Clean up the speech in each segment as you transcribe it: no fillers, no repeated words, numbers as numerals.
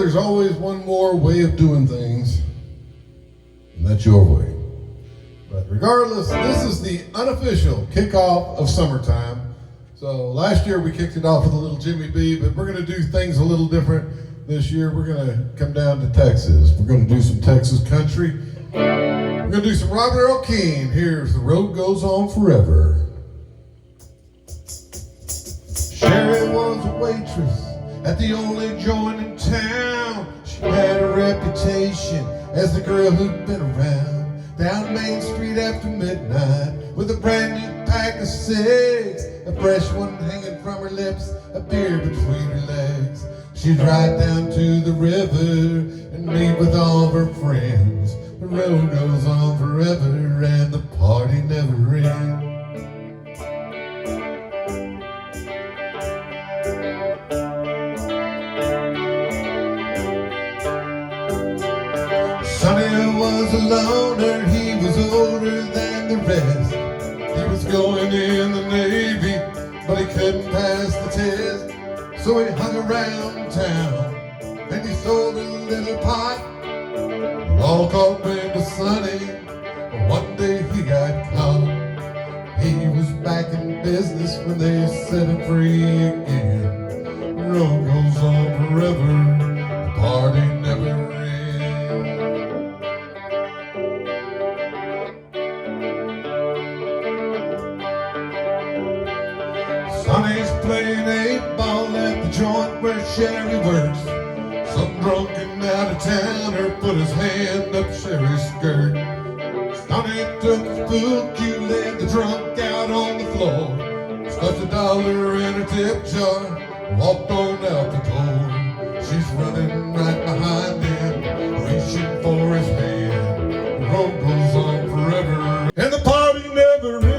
there's always one more way of doing things, and that's your way. But regardless, this is the unofficial kickoff of summertime. So last year we kicked it off with a little Jimmy B, but we're going to do things a little different this year. We're going to come down to Texas. We're going to do some Texas country. We're going to do some Earl Keen. Here's The Road Goes On Forever. Sherry was a waitress at the only joint in town. She had a reputation as the girl who'd been around down Main Street after midnight with a brand new pack of cigs, a fresh one hanging from her lips, a beer between her legs. She'd ride down to the river and meet with all of her friends. The road goes on forever and the party never ends. Sonny was a loner, he was older than the rest. He was going in the Navy, but he couldn't pass the test. So he hung around town, and he sold a little pot. All called wind to Sonny, but one day he got caught. He was back in business when they set him free again. The road goes on forever, the party never ends. Sonny's playing 8-ball at the joint where Sherry works. Some drunken out-of-towner put his hand up Sherry's skirt. Sonny took his pool cue, laid the drunk out on the floor, stuffed $1 in her tip jar, and walked on out the door. She's running right behind him, reaching for his hand. The road goes on forever, and the party never ends.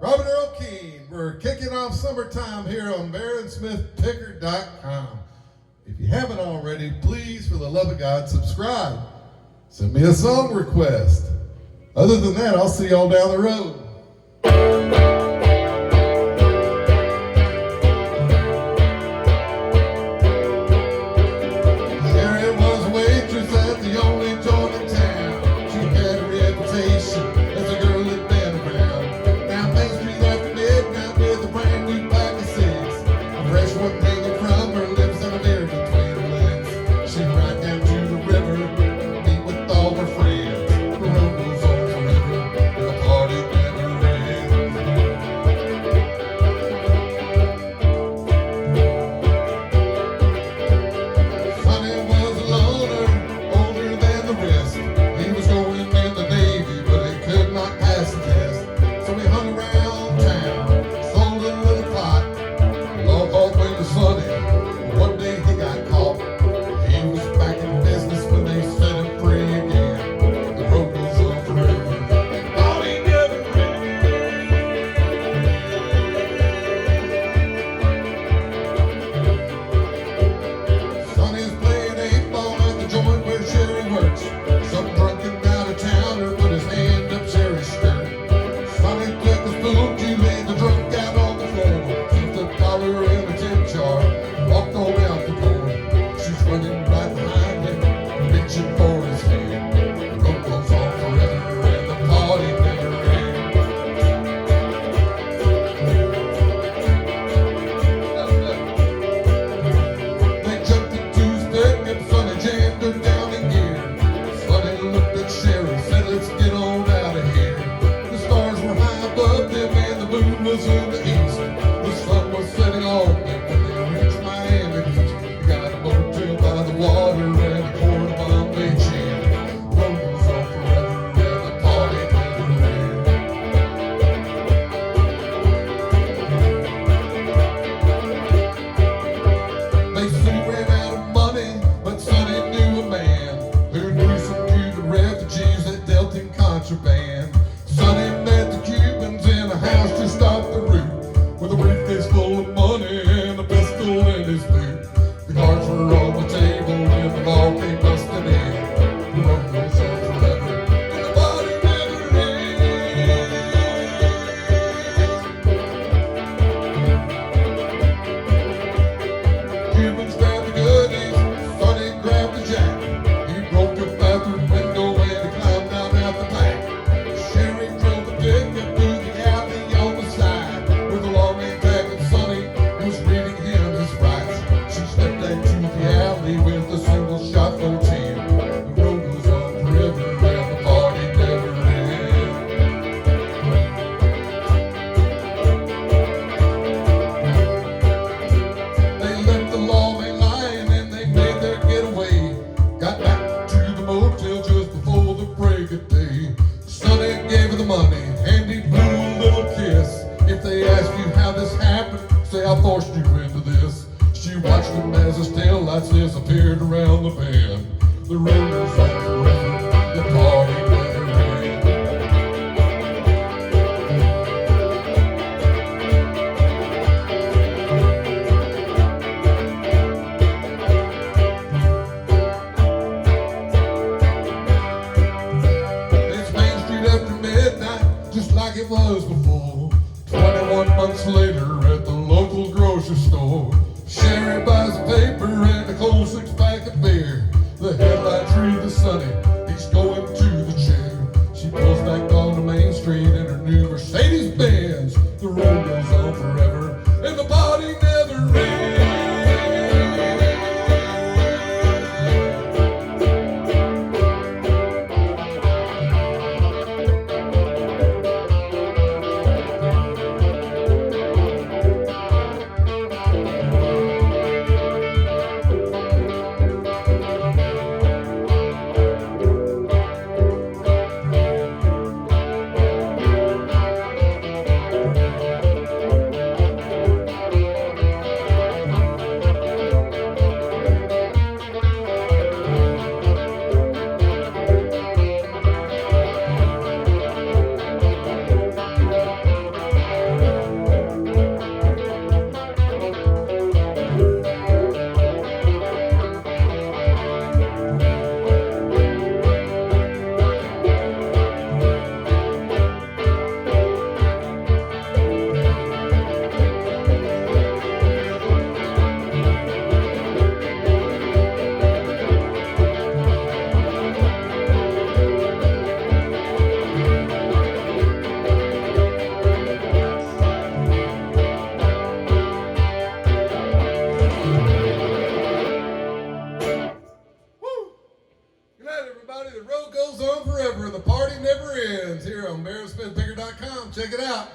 Earl Keen. We're kicking off summertime here on BaronSmithPicker.com. If you haven't already, please, for the love of God, subscribe. Send me a song request. Other than that, I'll see y'all down the road. I forced you into this. She watched him as his tail lights disappeared around the bend. The room was on forever, the party never ended. It's Main Street after midnight, just like it was before. 21 months later at the local grocery store, Sherry buys a paper and a cold 6-pack of beer. The headlights read the sunny, he's going to the chair. She pulls back onto Main Street in her new Mercedes Benz. The road goes on forever and the party never ends. The road goes on forever, the party never ends. Here on BarrelSpinPicker.com. Check it out.